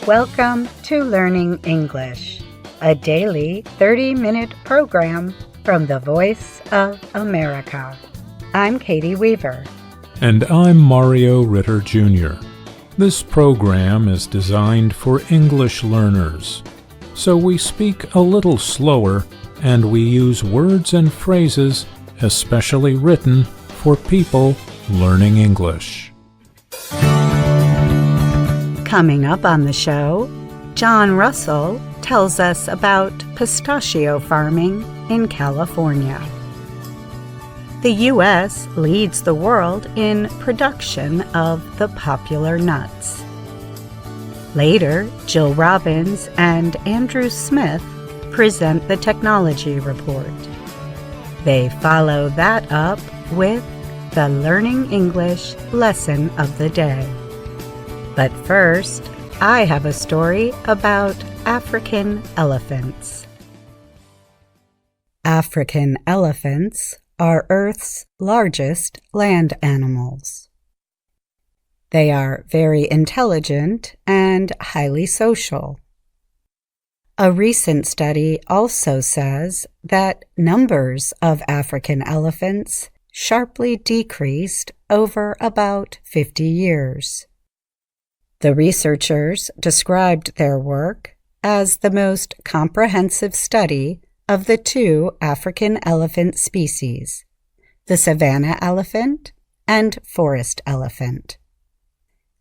Welcome to Learning English, a daily 30-minute program from the Voice of America. I'm Katie Weaver. And I'm Mario Ritter Jr. This program is designed for English learners, so we speak a little slower and we use words and phrases especially written for people learning English. Coming up on the show, John Russell tells us about pistachio farming in California. The U.S. leads the world in production of the popular nuts. Later, Jill Robbins and Andrew Smith present the technology report. They follow that up with the Learning English lesson of the day. But first, I have a story about African elephants. African elephants are Earth's largest land animals. They are very intelligent and highly social. A recent study also says that numbers of African elephants sharply decreased over about 50 years. The researchers described their work as the most comprehensive study of the two African elephant species, the savanna elephant and forest elephant.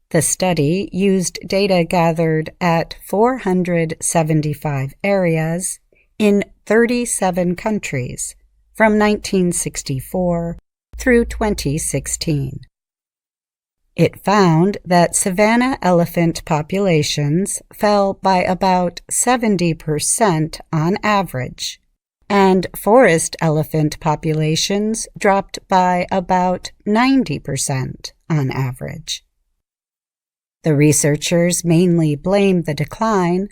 The study used data gathered at 475 areas in 37 countries from 1964 through 2016. It found that savanna elephant populations fell by about 70% on average, and forest elephant populations dropped by about 90% on average. The researchers mainly blamed the decline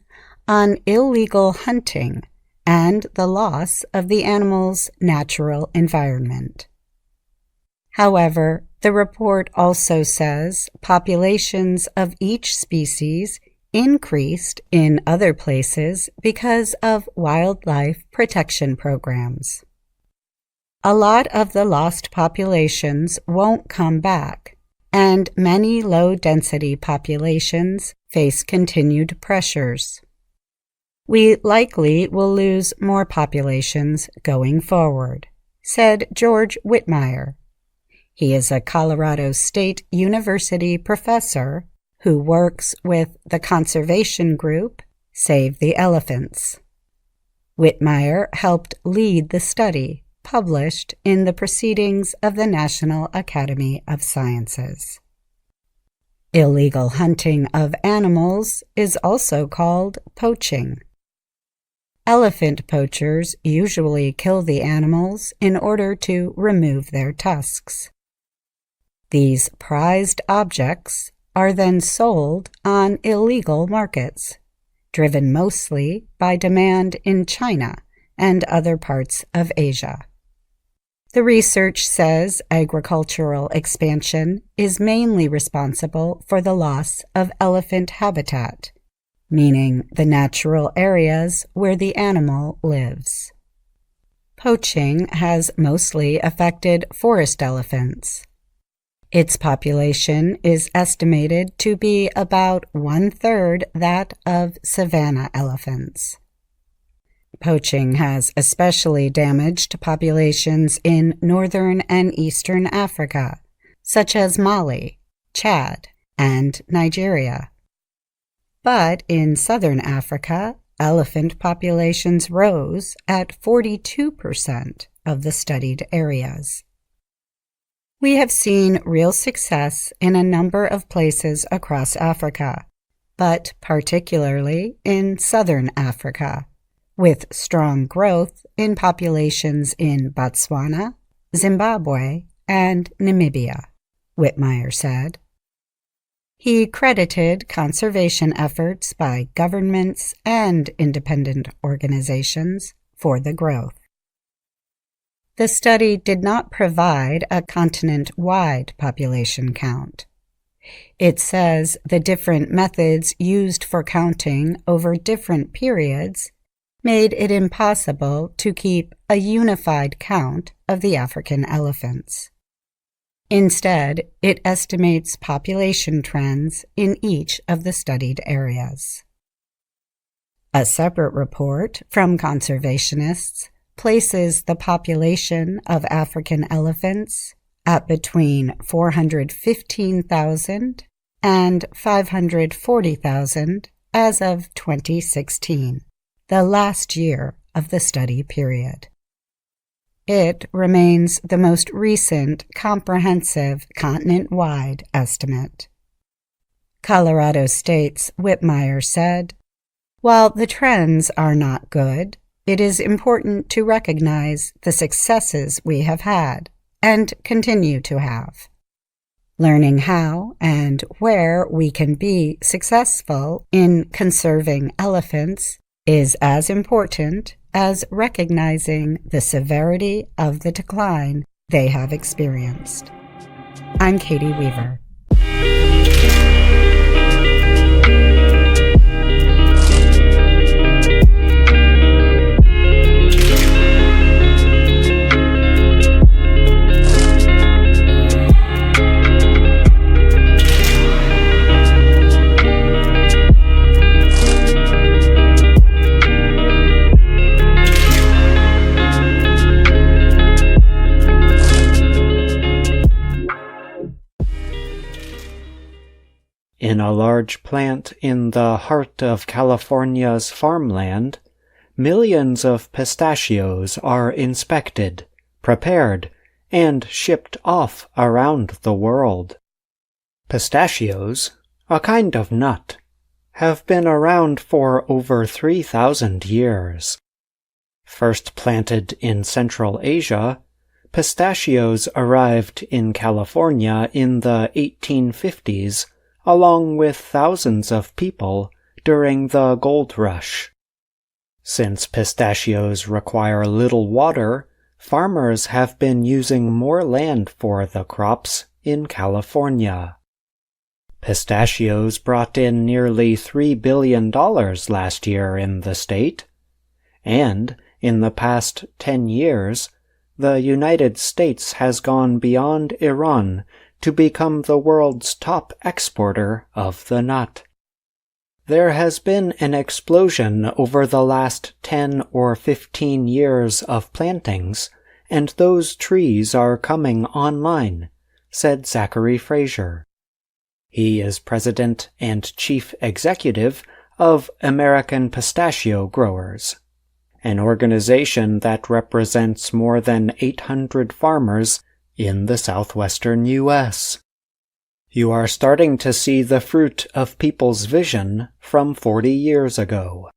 on illegal hunting and the loss of the animal's natural environment. However, the report also says populations of each species increased in other places because of wildlife protection programs. A lot of the lost populations won't come back, and many low-density populations face continued pressures. We likely will lose more populations going forward, said George Whitmire. He is a Colorado State University professor who works with the conservation group Save the Elephants. Whitmire helped lead the study, published in the Proceedings of the National Academy of Sciences. Illegal hunting of animals is also called poaching. Elephant poachers usually kill the animals in order to remove their tusks. These prized objects are then sold on illegal markets, driven mostly by demand in China and other parts of Asia. The research says agricultural expansion is mainly responsible for the loss of elephant habitat, meaning the natural areas where the animal lives. Poaching has mostly affected forest elephants. Its population is estimated to be about 1/3 that of savanna elephants. Poaching has especially damaged populations in northern and eastern Africa, such as Mali, Chad, and Nigeria. But in southern Africa, elephant populations rose at 42% of the studied areas. We have seen real success in a number of places across Africa, but particularly in southern Africa, with strong growth in populations in Botswana, Zimbabwe, and Namibia, Whitmire said. He credited conservation efforts by governments and independent organizations for the growth. The study did not provide a continent-wide population count. It says the different methods used for counting over different periods made it impossible to keep a unified count of the African elephants. Instead, it estimates population trends in each of the studied areas. A separate report from conservationists places the population of African elephants at between 415,000 and 540,000 as of 2016, the last year of the study period. It remains the most recent comprehensive continent-wide estimate. Colorado State's Whitmire said, "While the trends are not good, it is important to recognize the successes we have had and continue to have. Learning how and where we can be successful in conserving elephants is as important as recognizing the severity of the decline they have experienced." I'm Katie Weaver. In a large plant in the heart of California's farmland, millions of pistachios are inspected, prepared, and shipped off around the world. Pistachios, a kind of nut, have been around for over 3,000 years. First planted in Central Asia, pistachios arrived in California in the 1850s, along with thousands of people during the gold rush. Since pistachios require little water, farmers have been using more land for the crops in California. Pistachios brought in nearly $3 billion last year in the state, and in the past 10 years, the United States has gone beyond Iran to become the world's top exporter of the nut. There has been an explosion over the last 10 or 15 years of plantings, and those trees are coming online, said Zachary Frazier. He is president and chief executive of American Pistachio Growers, an organization that represents more than 800 farmers in the southwestern U.S. You are starting to see the fruit of people's vision from 40 years ago.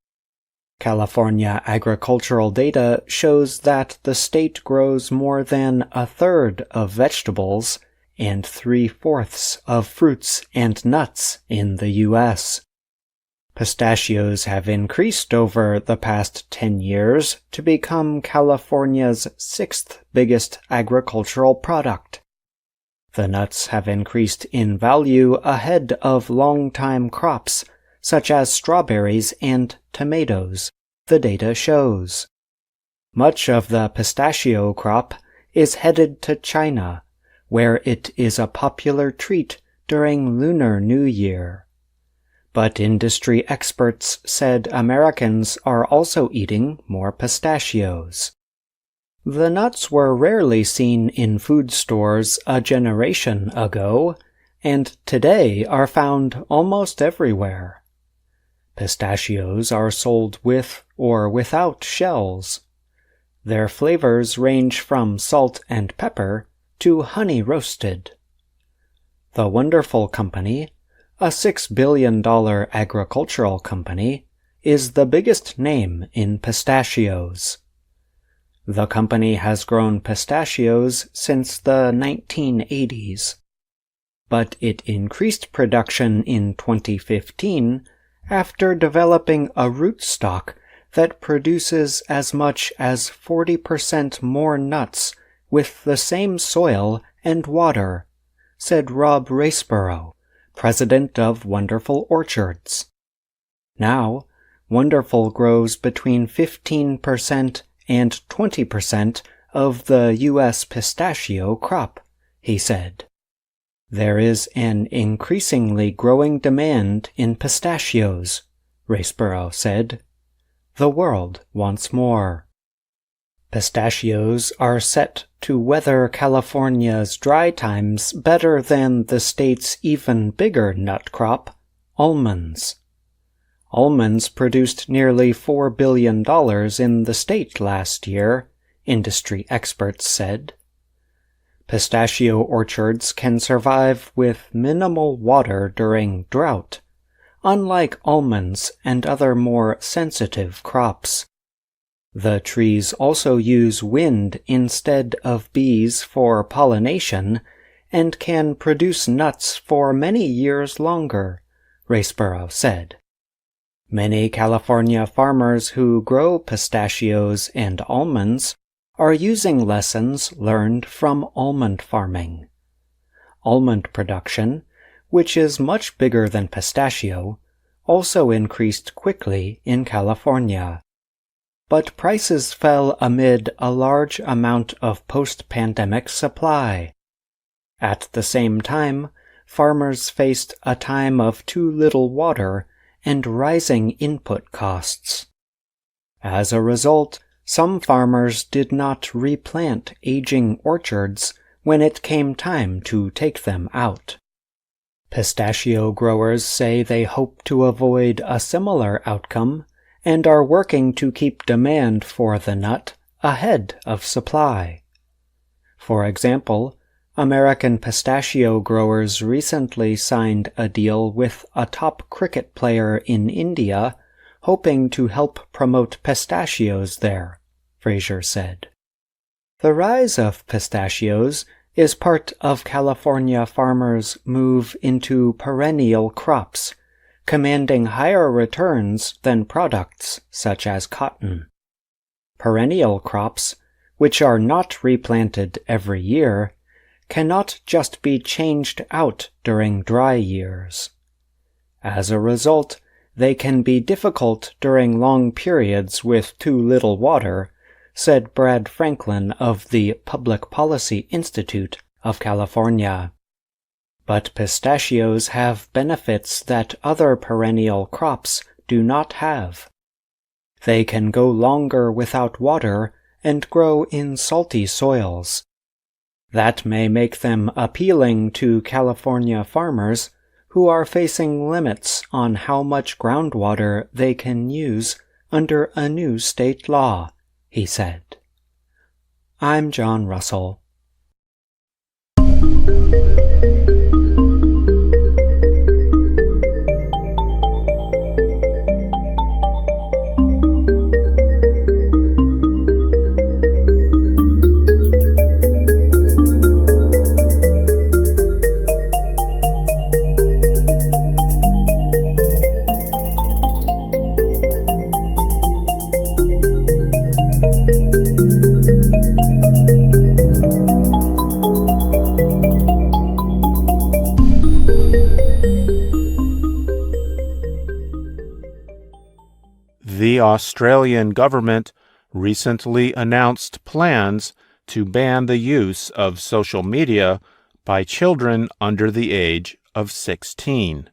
California agricultural data shows that the state grows more than a third of vegetables and 3/4 of fruits and nuts in the U.S. Pistachios have increased over the past 10 years to become California's 6th biggest agricultural product. The nuts have increased in value ahead of long-time crops, such as strawberries and tomatoes, the data shows. Much of the pistachio crop is headed to China, where it is a popular treat during Lunar New Year. But industry experts said Americans are also eating more pistachios. The nuts were rarely seen in food stores a generation ago, and today are found almost everywhere. Pistachios are sold with or without shells. Their flavors range from salt and pepper to honey roasted. The Wonderful Company, a $6 billion agricultural company, is the biggest name in pistachios. The company has grown pistachios since the 1980s, but it increased production in 2015 after developing a rootstock that produces as much as 40% more nuts with the same soil and water, said Rob Raceborough, president of Wonderful Orchards. Now, Wonderful grows between 15% and 20% of the U.S. pistachio crop, he said. There is an increasingly growing demand in pistachios, Raceborough said. The world wants more. Pistachios are set to weather California's dry times better than the state's even bigger nut crop, almonds. Almonds produced nearly $4 billion in the state last year, industry experts said. Pistachio orchards can survive with minimal water during drought, unlike almonds and other more sensitive crops. The trees also use wind instead of bees for pollination and can produce nuts for many years longer, Raceborough said. Many California farmers who grow pistachios and almonds are using lessons learned from almond farming. Almond production, which is much bigger than pistachio, also increased quickly in California. But prices fell amid a large amount of post-pandemic supply. At the same time, farmers faced a time of too little water and rising input costs. As a result, some farmers did not replant aging orchards when it came time to take them out. Pistachio growers say they hope to avoid a similar outcome and are working to keep demand for the nut ahead of supply. For example, American pistachio growers recently signed a deal with a top cricket player in India, hoping to help promote pistachios there, Fraser said. The rise of pistachios is part of California farmers' move into perennial crops, commanding higher returns than products such as cotton. Perennial crops, which are not replanted every year, cannot just be changed out during dry years. As a result, they can be difficult during long periods with too little water, said Brad Franklin of the Public Policy Institute of California. But pistachios have benefits that other perennial crops do not have. They can go longer without water and grow in salty soils. That may make them appealing to California farmers who are facing limits on how much groundwater they can use under a new state law, he said. I'm John Russell. The Australian government recently announced plans to ban the use of social media by children under the age of 16.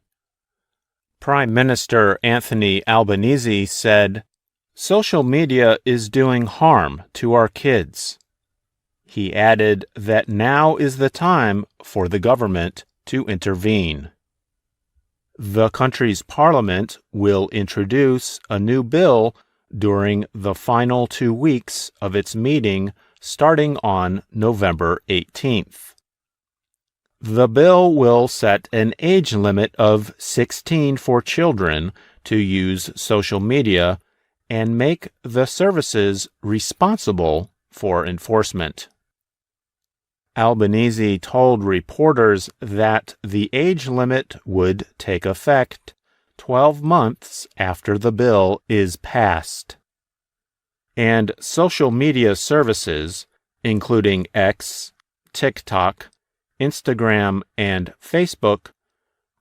Prime Minister Anthony Albanese said, "Social media is doing harm to our kids." He added that now is the time for the government to intervene. The country's parliament will introduce a new bill during the final 2 weeks of its meeting starting on November 18th. The bill will set an age limit of 16 for children to use social media and make the services responsible for enforcement. Albanese told reporters that the age limit would take effect 12 months after the bill is passed. And social media services, including X, TikTok, Instagram, and Facebook,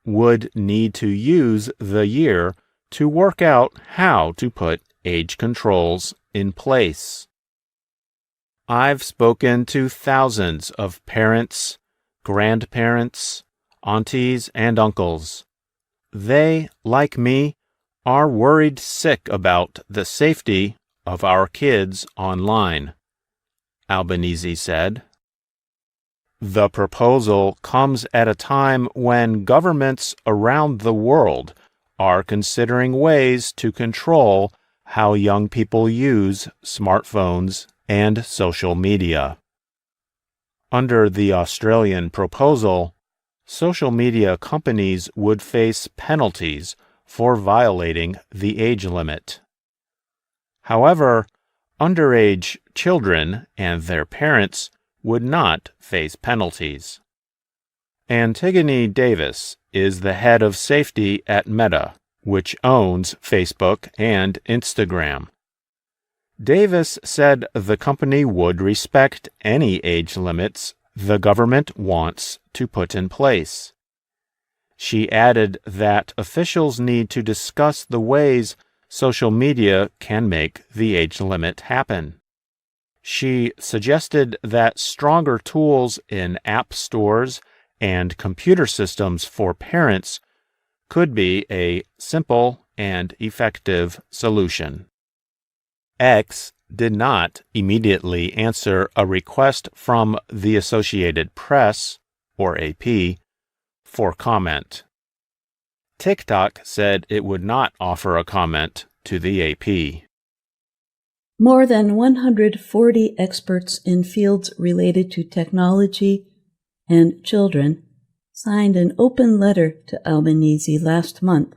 would need to use the year to work out how to put age controls in place. I've spoken to thousands of parents, grandparents, aunties, and uncles. They, like me, are worried sick about the safety of our kids online, Albanese said. The proposal comes at a time when governments around the world are considering ways to control how young people use smartphones and social media. Under the Australian proposal, social media companies would face penalties for violating the age limit. However, underage children and their parents would not face penalties. Antigone Davis is the head of safety at Meta, which owns Facebook and Instagram. Davis said the company would respect any age limits the government wants to put in place. She added that officials need to discuss the ways social media can make the age limit happen. She suggested that stronger tools in app stores and computer systems for parents could be a simple and effective solution. X did not immediately answer a request from the Associated Press, or AP, for comment. TikTok said it would not offer a comment to the AP. More than 140 experts in fields related to technology and children signed an open letter to Albanese last month,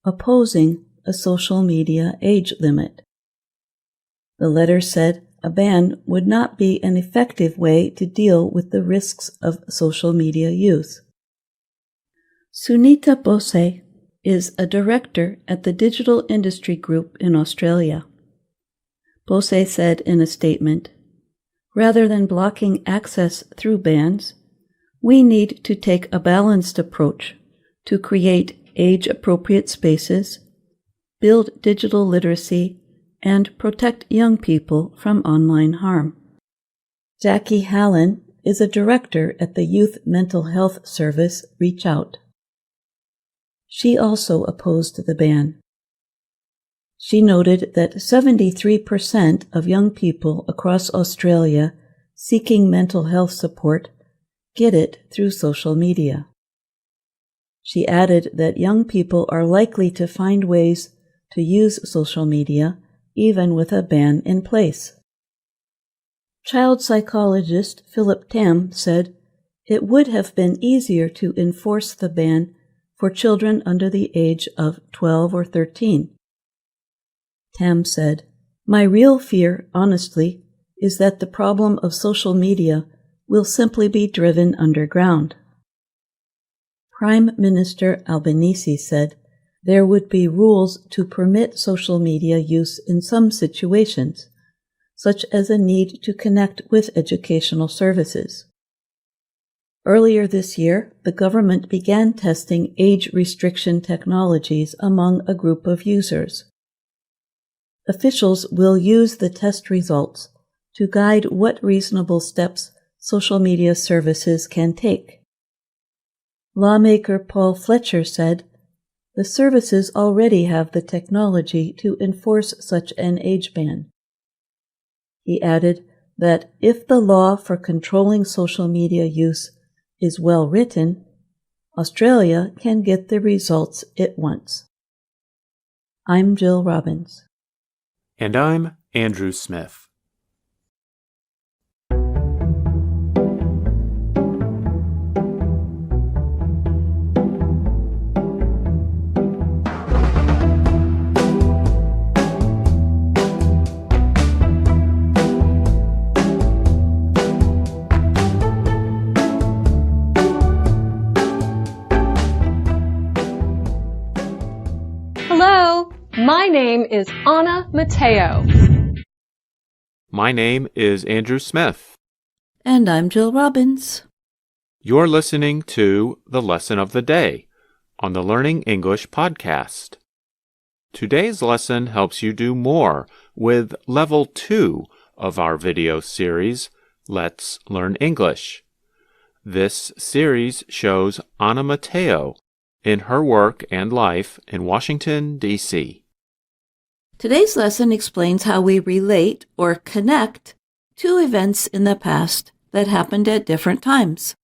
opposing a social media age limit. The letter said a ban would not be an effective way to deal with the risks of social media use. Sunita Bose is a director at the Digital Industry Group in Australia. Bose said in a statement, "Rather than blocking access through bans, we need to take a balanced approach to create age-appropriate spaces, build digital literacy, and protect young people from online harm." Jackie Hallen is a director at the Youth Mental Health Service Reach Out. She also opposed the ban. She noted that 73% of young people across Australia seeking mental health support get it through social media. She added that young people are likely to find ways to use social media even with a ban in place. Child psychologist Philip Tam said it would have been easier to enforce the ban for children under the age of 12 or 13. Tam said, "My real fear, honestly, is that the problem of social media will simply be driven underground." Prime Minister Albanese said there would be rules to permit social media use in some situations, such as a need to connect with educational services. Earlier this year, the government began testing age restriction technologies among a group of users. Officials will use the test results to guide what reasonable steps social media services can take. Lawmaker Paul Fletcher said, "The services already have the technology to enforce such an age ban." He added that if the law for controlling social media use is well written, Australia can get the results it wants. I'm Jill Robbins. And I'm Andrew Smith. Hello, my name is Anna Mateo. My name is Andrew Smith. And I'm Jill Robbins. You're listening to the Lesson of the Day, on the Learning English podcast. Today's lesson helps you do more with Level 2 of our video series, Let's Learn English. This series shows Anna Mateo in her work and life in Washington, D.C. Today's lesson explains how we relate or connect two events in the past that happened at different times.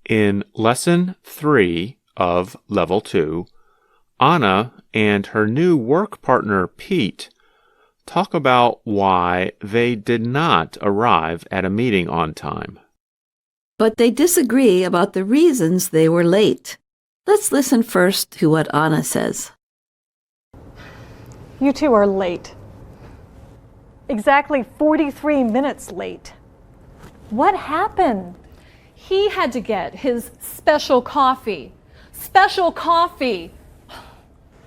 In Lesson 3 of Level 2, Anna and her new work partner Pete talk about why they did not arrive at a meeting on time. But they disagree about the reasons they were late. Let's listen first to what Anna says. You two are late. Exactly 43 minutes late. What happened? He had to get his special coffee. Special coffee.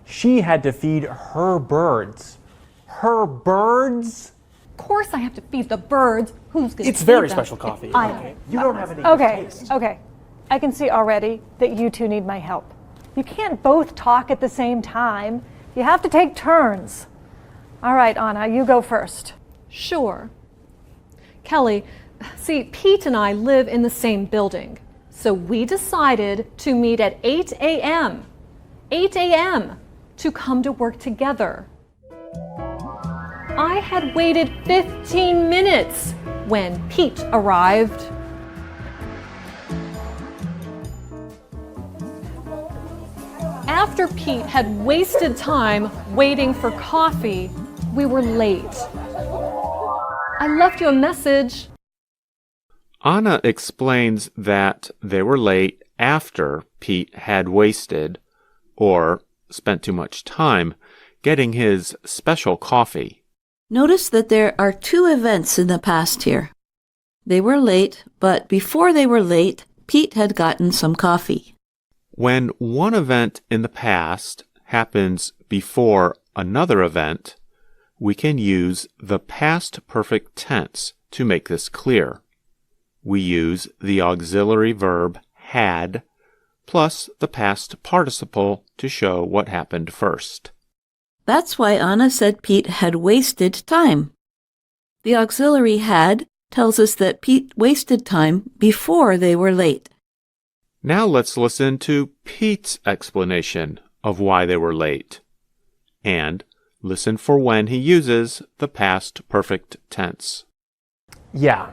She had to feed her birds. Her birds? Of course I have to feed the birds. Who's going to It's very them? special coffee. I- You don't have any Okay, taste. okay. I can see already that you two need my help. You can't both talk at the same time. You have to take turns. All right, Anna, you go first. Sure. Kelly, see, Pete and I live in the same building, so we decided to meet at 8 a.m. 8 a.m. to come to work together. I had waited 15 minutes when Pete arrived. After Pete had wasted time waiting for coffee, we were late. I left you a message. Anna explains that they were late after Pete had wasted, or spent too much time, getting his special coffee. Notice that there are two events in the past here. They were late, but before they were late, Pete had gotten some coffee. When one event in the past happens before another event, we can use the past perfect tense to make this clear. We use the auxiliary verb had plus the past participle to show what happened first. That's why Anna said Pete had wasted time. The auxiliary had tells us that Pete wasted time before they were late. Now let's listen to Pete's explanation of why they were late. And listen for when he uses the past perfect tense. Yeah,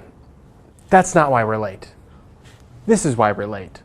that's not why we're late. This is why we're late.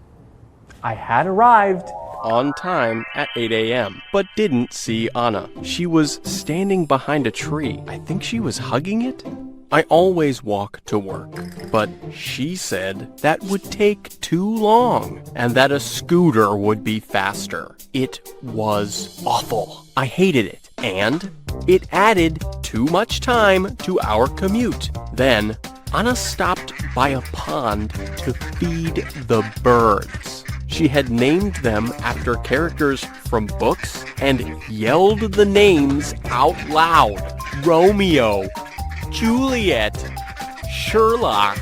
I had arrived on time at 8 a.m., but didn't see Anna. She was standing behind a tree. I think she was hugging it. I always walk to work, but she said that would take too long and that a scooter would be faster. It was awful. I hated it, and it added too much time to our commute. Then Anna stopped by a pond to feed the birds. She had named them after characters from books and yelled the names out loud. Romeo, Juliet, Sherlock.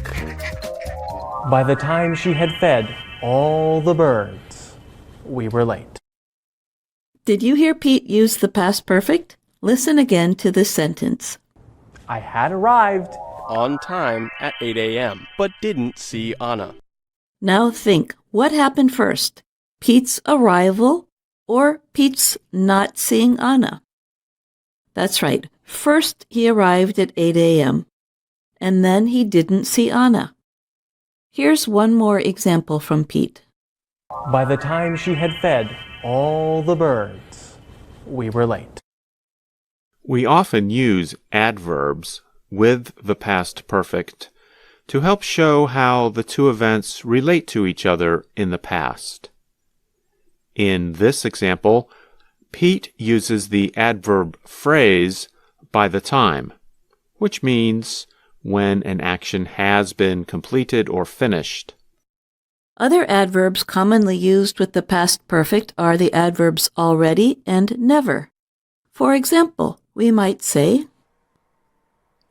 By the time she had fed all the birds, we were late. Did you hear Pete use the past perfect? Listen again to this sentence. I had arrived on time at 8 a.m., but didn't see Anna. Now think, what happened first? Pete's arrival or Pete's not seeing Anna? That's right. First, he arrived at 8 a.m., and then he didn't see Anna. Here's one more example from Pete. By the time she had fed all the birds, we were late. We often use adverbs with the past perfect to help show how the two events relate to each other in the past. In this example, Pete uses the adverb phrase by the time, which means when an action has been completed or finished. Other adverbs commonly used with the past perfect are the adverbs already and never. For example, we might say,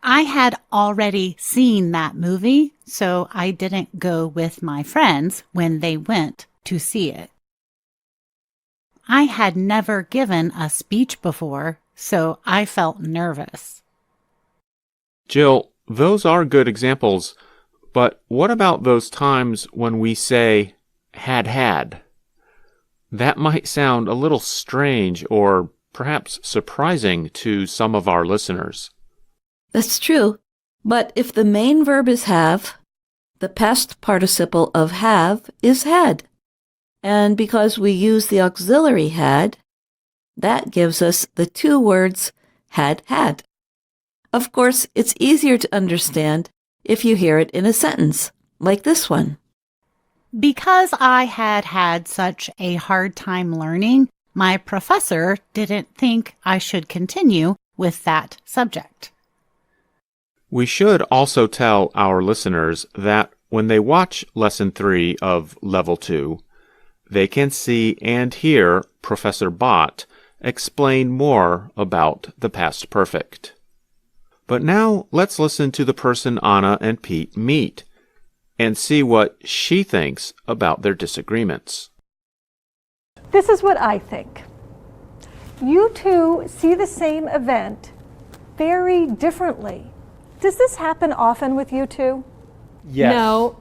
I had already seen that movie, so I didn't go with my friends when they went to see it. I had never given a speech before, so I felt nervous. Jill, those are good examples, but what about those times when we say had? That might sound a little strange or perhaps surprising to some of our listeners. That's true, but if the main verb is have, the past participle of have is had. And because we use the auxiliary had, that gives us the two words had. Of course, it's easier to understand if you hear it in a sentence, like this one. Because I had had such a hard time learning, my professor didn't think I should continue with that subject. We should also tell our listeners that when they watch Lesson 3 of Level 2, they can see and hear Professor Bott explain more about the past perfect. But now let's listen to the person Anna and Pete meet and see what she thinks about their disagreements. This is what I think. You two see the same event very differently. Does this happen often with you two? Yes. No.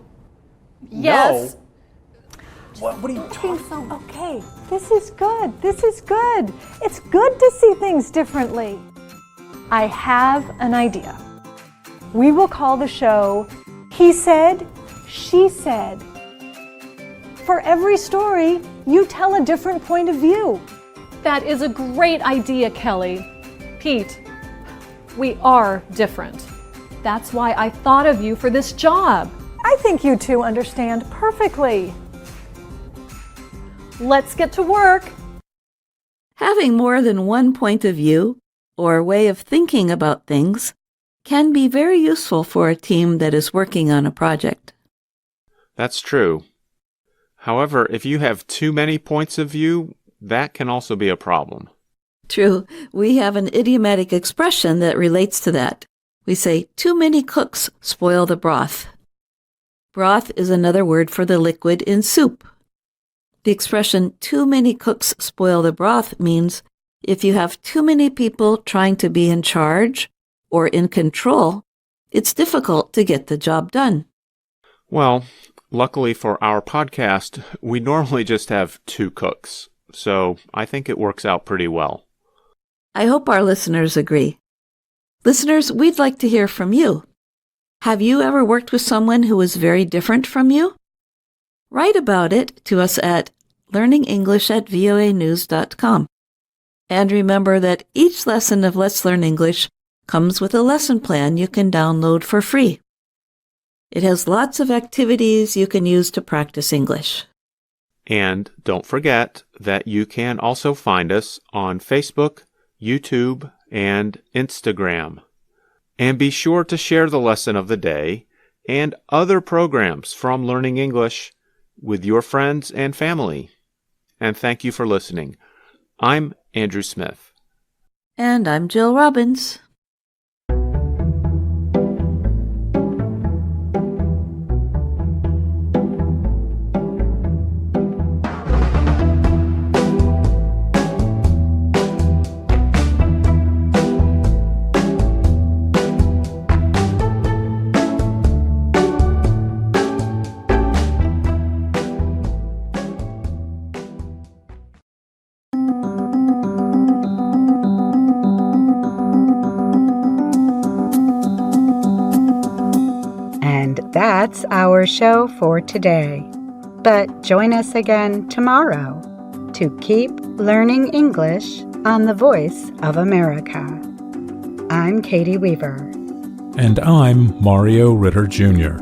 Yes. No. What are you talking about? Okay, this is good. It's good to see things differently. I have an idea. We will call the show He Said, She Said. For every story, you tell a different point of view. That is a great idea, Kelly. Pete, we are different. That's why I thought of you for this job. I think you two understand perfectly. Let's get to work. Having more than one point of view or way of thinking about things can be very useful for a team that is working on a project. That's true. However, if you have too many points of view, that can also be a problem. True. We have an idiomatic expression that relates to that. We say, too many cooks spoil the broth. Broth is another word for the liquid in soup. The expression, too many cooks spoil the broth, means if you have too many people trying to be in charge or in control, it's difficult to get the job done. Well, luckily for our podcast, we normally just have 2 cooks, so I think it works out pretty well. I hope our listeners agree. Listeners, we'd like to hear from you. Have you ever worked with someone who is very different from you? Write about it to us at learningenglish@voanews.com. And remember that each lesson of Let's Learn English comes with a lesson plan you can download for free. It has lots of activities you can use to practice English. And don't forget that you can also find us on Facebook, YouTube, and Instagram. And be sure to share the lesson of the day and other programs from Learning English with your friends and family. And thank you for listening. I'm Andrew Smith. And I'm Jill Robbins. That's our show for today. But join us again tomorrow to keep learning English on the Voice of America. I'm Katie Weaver. And I'm Mario Ritter Jr.